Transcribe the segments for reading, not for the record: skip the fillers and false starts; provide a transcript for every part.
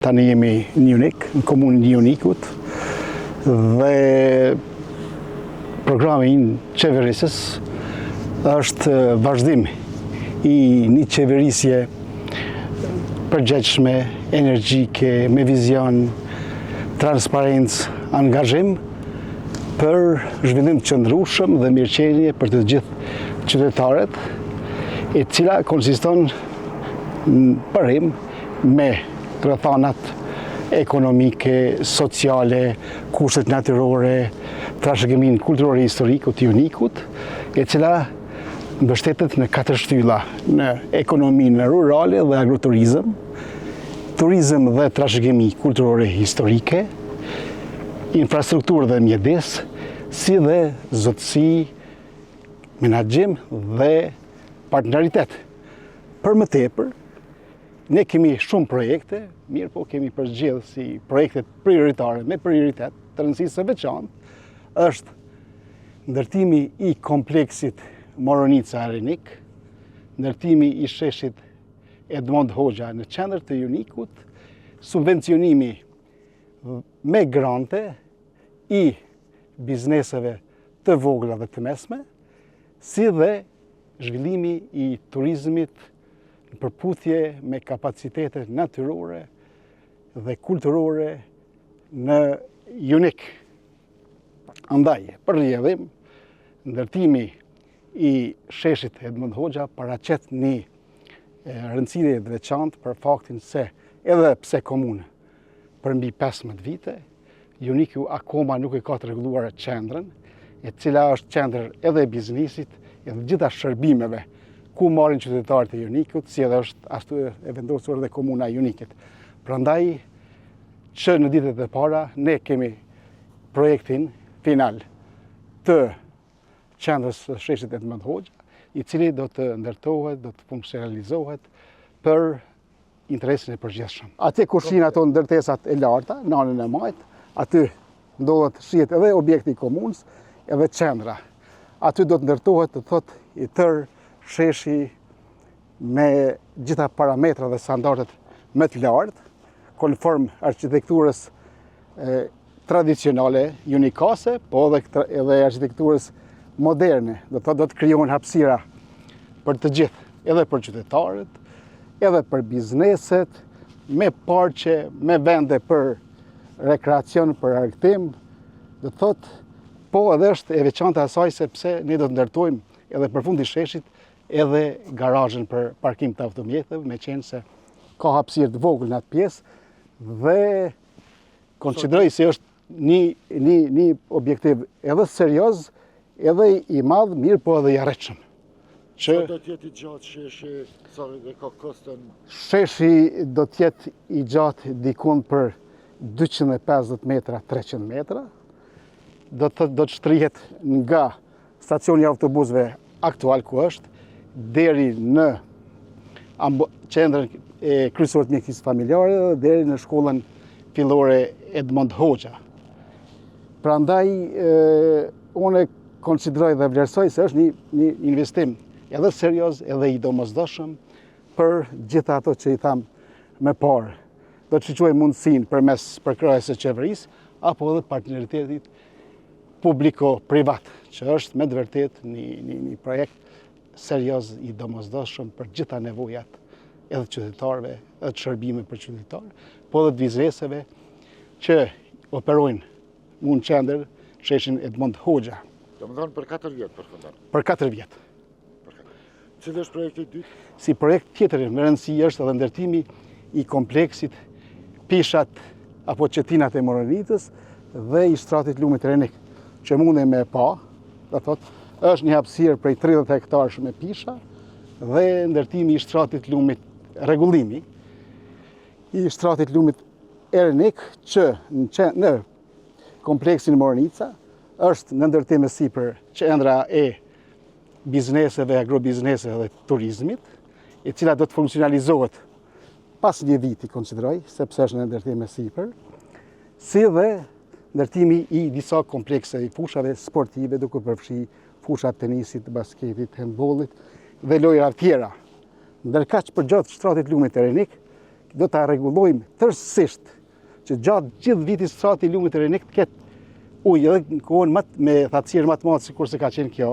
Tani jemi në Junik, në komunën e Junikut, dhe programi i qeverisës është vazhdim i një qeverisje përgjegjshme, energjike, me vizion, transparencë, angazhim për zhvillim të qëndrueshëm dhe mirëqenie për të gjithë qytetarët, e cila konsiston në parim me rrethanat ekonomike, sociale, kushtet natyrore, trashëgiminë kulturore historike të Junikut, e cila mbështetet në 4 shtylla, në ekonominë rurale dhe agroturizëm, turizëm dhe trashëgimi kulturore historike, infrastrukturë dhe mjedis, si dhe zotësi, menaxhim dhe partneritet. Për më tepër, ne kemi shumë projekte, mirë po kemi përzgjedhur si projektet prioritare me prioritet të rëndësisë së veçantë, është ndërtimi i kompleksit Moronica-Arenik, ndërtimi i sheshit Edmond Hoxha në qendër të Junikut, subvencionimi me grante i bizneseve të vogla dhe të mesme, si dhe zhvillimi i turizmit në përputhje me kapacitetet natyrore dhe kulturore në Junik. Andaj, për rrjedhim, ndërtimi i sheshit Edmond Hoxha paraqet një rëndësi të veçantë për faktin se edhe pse komune për mbi 15 vite, Juniku akoma nuk e ka të rregulluar qendrën, e cila është qendër edhe e biznesit, edhe gjitha shërbimeve ku marrin qytetarët e Junikut, si edhe është ashtu e vendosur dhe komuna e Junikit. Prandaj, që në ditët e para, ne kemi projektin final të qendrës së sheshit Edmond Hoxha, i cili do të ndërtohet, do të funksionalizohet për interesin e përgjithshëm. Atje ku shihen ato ndërtesat e larta, në anën e majt, aty ndodhet shihet edhe objekti i komunës, edhe qendra. Aty do të ndërtohet, të thotë, i tërë sheshi me gjitha parametrat dhe standardet më të lartë, konform arkitekturës tradicionale junikase, po edhe arkitekturës moderne. Do të krijohen hapësira për të gjithë, edhe për qytetarët, edhe për bizneset, me parqe, me vende për rekreacion, për argëtim. Do të thotë, po edhe është e veçantë asaj sepse ne do të ndërtojmë edhe për fundi sheshit edhe garazhin për parkim të automjeteve, me qenë se ka hapësirë të vogël në atë pjesë dhe konsideroj se është një objektiv edhe serioz, edhe i madh, mirë po edhe i arritshëm. Sa do të jetë i gjatë sheshi, sa dhe ka kostën? Sheshi do të jetë i gjatë dikun për 250 metra, 300 metra, do të shtrihet nga stacioni i autobusëve aktual ku është, deri në qendrën e kryesore të mjekësisë familjare dhe deri në shkollën fillore Edmond Hoxha. Prandaj, unë konsideroj dhe vlerësoj se është një investim edhe serioz, edhe i domosdoshëm për gjitha ato që i tham më parë. Do të shqyrtoj mundësinë përmes përkrahjes së qeverisë apo edhe partneritetit publiko-privat, që është me të vërtetë një projekt serioz i domosdoshëm për gjitha nevojat edhe të qytetarëve, edhe të shërbime për qytetarë, po edhe të bizneseve që operojnë në qendër sheshin Edmond Hoxha. Do më thonë për 4 vjetë përfundon? Për 4 vjetë. Cili është projekti i dytë? Si projekt tjetër me rëndësi është edhe ndërtimi i kompleksit pishat apo qetinat e Moronicës dhe i shtratit lumit Arenik, që mundem me pa, do thotë, është një hapësirë prej 30 hektarësh me pisha dhe ndërtimi i shtratit lumit, rregullimi i shtratit lumit Arenik, që në kompleksin Moronica është në ndërtim e sipër qendra e bizneseve, agrobizneseve dhe turizmit, e cila do të funksionalizohet pas një viti, konsideroj, sepse është në ndërtim e sipër, si dhe ndërtimi i disa komplekse i fushave sportive, duke përfshi fushat tenisit, basketit, handbollit dhe lojra tjera. Ndërkaq për gjatë shtratit lumit Arenik, do ta rregullojmë tërësisht që gjatë gjithë vitit strati i lumit të Renik të ketë ujë edhe në kohën me thatësirë më të madhe sikur se ka qenë kjo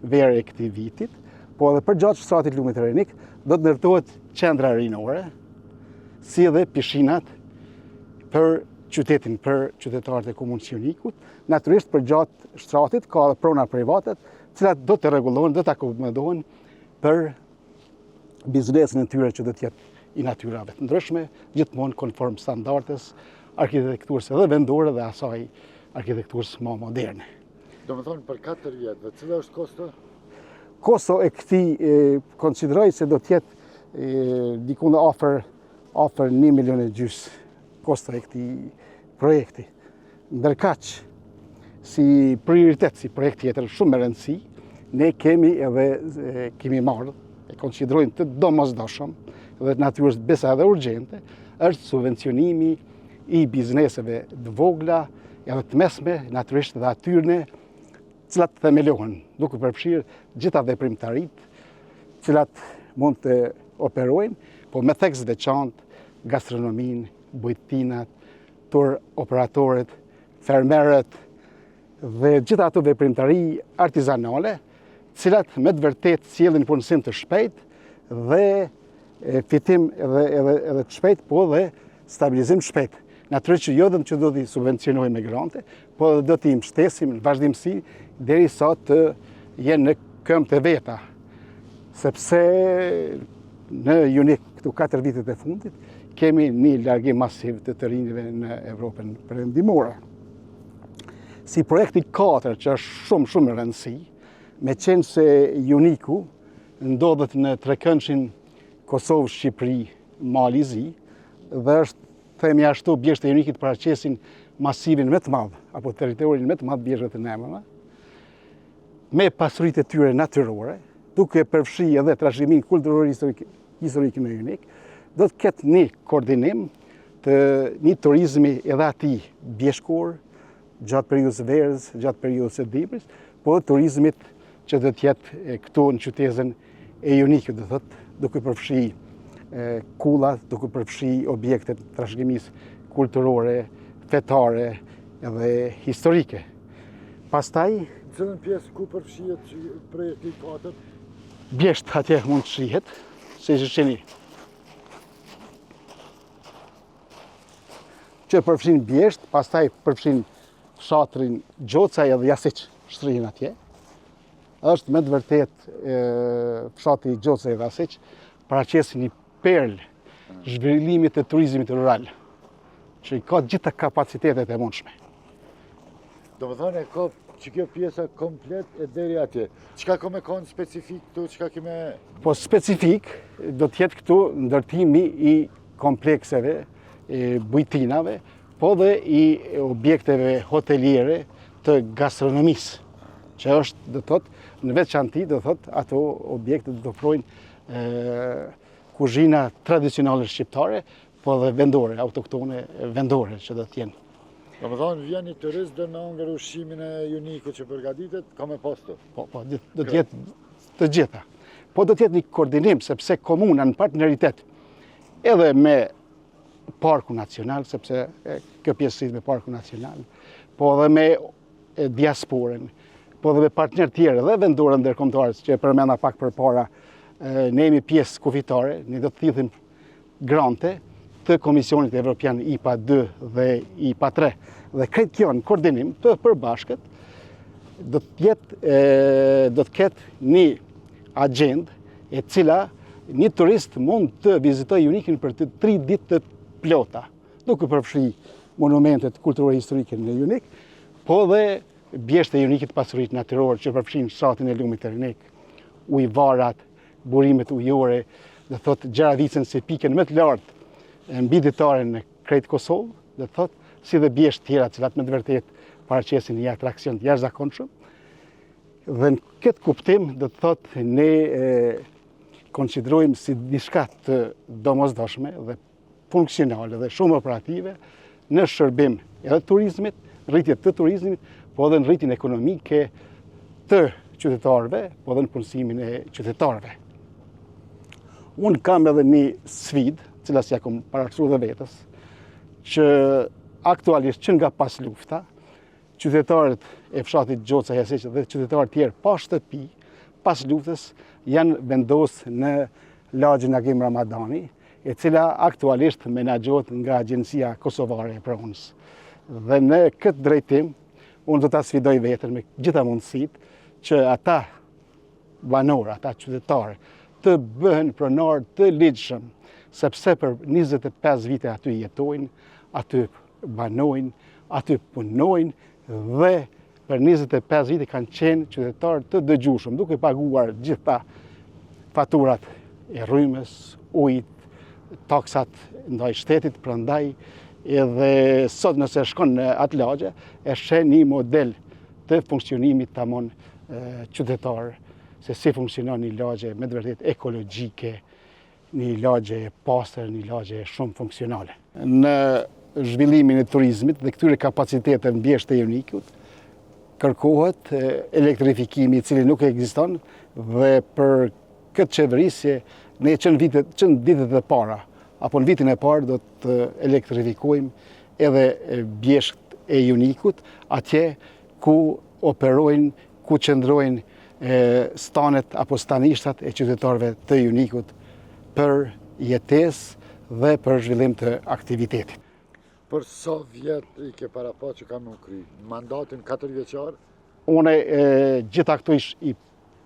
verë e këtij vitit, po edhe për gjatë stratit lumit të Renik do të ndërtohet qendra rinore, si edhe pishinat për qytetin, për qytetarët e komunës Junikut. Natyrisht për gjatë shtratit ka edhe prona private, të cilat do të rregullohen, do të akomodohen për biznesin e tyre që do të jetë i natyrave të ndryshme, gjithmonë konform standardes arkitekturës edhe vendore dhe asaj arkitekturës më moderne. Do më thonë për 4 vjetë, dhe cila është kosto? Kosto e këtij konsideroj se do të jetë diku në afër 1,5 milion kosto e këtij projekti. Ndërkaq, si prioritet, si projekt tjetër shumë me rëndësi, ne kemi marrë, e konsiderojmë të domosdoshëm dhe natyrisht besa edhe urgjente, është subvencionimi i bizneseve të vogla edhe të mesme, natyrisht dhe atyre cilat themelohen, duke përfshirë gjitha veprimtaritë, cilat mund të operojnë, po me theks veçantë, gastronominë, bujtinat, tur operatorët, fermerët dhe gjitha ato veprimtari artizanale, cilat me të vërtet sjellin punësim të shpejt dhe fitim edhe të shpejt, po dhe stabilizim të shpejt. Natyrisht që jo vetëm që do t'i subvencionojmë me grante, po dhe do t'i mbështesim në vazhdimsi derisa të jenë në këmbë të veta. Sepse në Junik këtu 4 vitet e fundit kemi një largim masiv të rinjve në Evropën perëndimore. Si projekti 4, që është shumë rëndësi, me qenë se Juniku ndodhet në trekëndshin Kosovë, Shqipëri, Mali Zi, dhe është themi ashtu bjeshtë e Junikit paraqesin masivin më të madh, apo territorin më të madh bjeshtë të Nemrave, me pasuritë e tyre natyrore, duke përfshi edhe trashëgiminë kulturore historike në Junik, do të ketë një koordinim të një turizmi edhe ati bjeshkor, gjatë periudhës verës, gjatë periudhës së dimrit, po turizmit që do të jetë këtu në qytetin e Junikut, do thotë, duke përfshi kullat, duke përfshi objekte të trashëgimisë kulturore, fetare edhe historike. Pastaj, Cëllën pjesë ku përfshihet projekti 4? Bjesht atje mund të shihet, se që qeni. Që përfshin bjesht, pastaj përfshin fshatrin Gjocaj edhe Jasiç, shtrihen atje. Është me të vërtet fshati Gjocaj edhe Jasiç paraqesin një perlë zhvillimit të turizmit rural, që i ka gjitha kapacitetet e mundshme. Do më thonë e ka që kjo pjesa komplet e deri atje. Çka ka me konë specifik këtu, çka kime... Po specifik do të jetë këtu ndërtimi i komplekseve, bujtinave, po dhe i objekteve hoteliere të gastronomisë, që është, do thotë, në veçanti, do thotë, ato objekte do të ofrojnë kuzhina tradicionale shqiptare, po dhe vendore, autoktone vendore që do të jenë. Do më thonë, vjen një turist dhe në hongër ushqimin e Junikut që përgatitet, ka me posto. Po, do të jetë të gjitha. Po do të jetë një koordinim, sepse komuna në partneritet edhe me Parku Nacional, sepse kjo pjesësit me Parku Nacional, po edhe me diasporën, po edhe me partner tjerë dhe vendore ndërkombëtarës, që e përmenda pak përpara, ne jemi pjesë kufitare, ne do të thithim grante të Komisionit Evropian IPA 2 dhe IPA 3. Dhe këtë kjo në koordinim të përbashkët do të ketë një agendë e cila një turist mund të vizitojë Junikin për të 3 ditë të plota, duke përfshi monumentet kulturore historike në Junik, po dhe bjeshtë e Junikit pasuritë natyrore që përfshin fshatin e lumit të Renik, ujvarat, burimet ujore, dhe thotë Gjaravicën si pikën më të lartë mbi ditare në krejt Kosovë, dhe thotë si dhe bjeshtë tjera cilat me të vërtet paraqesin një atraksion të jashtëzakonshëm. Dhe në këtë kuptim, dhe thotë ne konsiderojmë si diçka të domosdoshme dhe funksionale dhe shumë operative në shërbim edhe turizmit, rritje të turizmit, po edhe në rritjen ekonomike të qytetarëve, po edhe në punësimin e qytetarëve. Unë kam edhe një sfidë, cilas ja kom parashtu dhe vetës, që aktualisht që nga pas lufta, qytetarët e fshatit Gjoca Jasiç dhe qytetarët tjerë pa shtëpi, pas luftës janë vendosë në lagjin Agim Ramadani, e cila aktualisht menaxhohet nga Agjencia Kosovare e Pronës. Dhe në këtë drejtim, unë do ta sfidoj veten me gjitha mundësitë që ata banorë, ata qytetarë, të bëhen pronarë të ligjshëm, sepse për 25 vite aty jetojnë, aty banojnë, aty punojnë dhe për 25 vite kanë qenë qytetarë të dëgjueshëm, duke paguar gjitha faturat e rrymës, ujit, taksat ndaj shtetit, prandaj edhe sot nëse shkon në atë lagje, e sheh një model të funksionimit tamam qytetar, se si funksionon një lagje me të vërtet ekologjike, një lagje e pastër, një lagje shumë funksionale. Në zhvillimin e turizmit dhe këtyre kapaciteteve mbijesh të unikut, kërkohet elektrifikimi i cili nuk ekziston dhe për këtë qeverisje ne që në vitet e para, apo në vitin e parë do të elektrifikojmë edhe bjeshkt e unikut, atje ku operojnë, ku qëndrojnë stanet apo stanishtat e qytetarëve të unikut për jetesë dhe për zhvillim të aktivitetit. Për sa vjet i ke paraqit që kanë kry mandatin 4 vjeçar? Unë gjitha këto i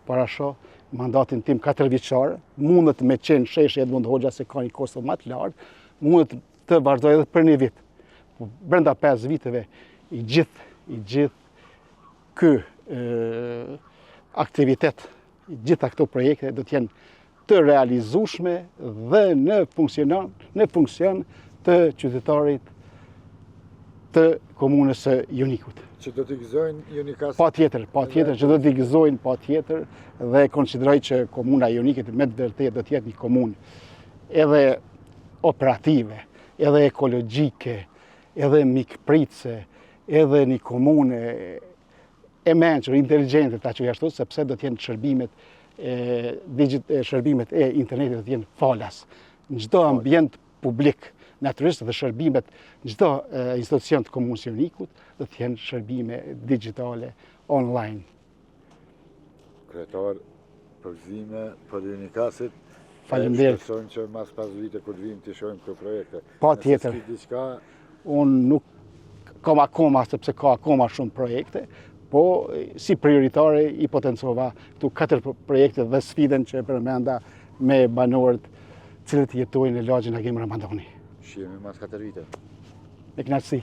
parashoh mandatin tim 4 vjeçar, mundet me qenë Sheshi Edmund Hoxha se ka një Kosovë më të lartë, mundet të vazhdoj edhe për një vit. Brenda 5 viteve i gjithë ky aktivitet, i gjitha këto projekte do të jenë të realizueshme dhe në funksion të qytetarit të komunës së Unikut. Që do t'i gëzojnë Unikas? Patjetër, që do t'i gëzojnë patjetër dhe konsideroj që komuna e Unikut me të vërtetë do të jetë një komunë edhe operative, edhe ekologjike, edhe mikpritse, edhe një komunë e mençur, inteligjente ta quaj ashtu, sepse do të jenë shërbimet e internetit do të jenë falas. Në çdo ambient publik, natyrisht dhe shërbimet në çdo institucion të komunës së Unikut do të jenë shërbime digjitale online. Kryetar, përgëzime për Unikasit. Faleminderit. Shpresojmë që mas 5 vite kur të vijmë të shohim këto projekte. Patjetër. Unë nuk kam akoma, sepse ka akoma shumë projekte, po si prioritare i potencova këtu 4 projekte dhe sfiden që përmenda me banorët cilët jetojnë në lagjin Agim Ramadani. Shihemi mas 4 vite. Me kënaqësi.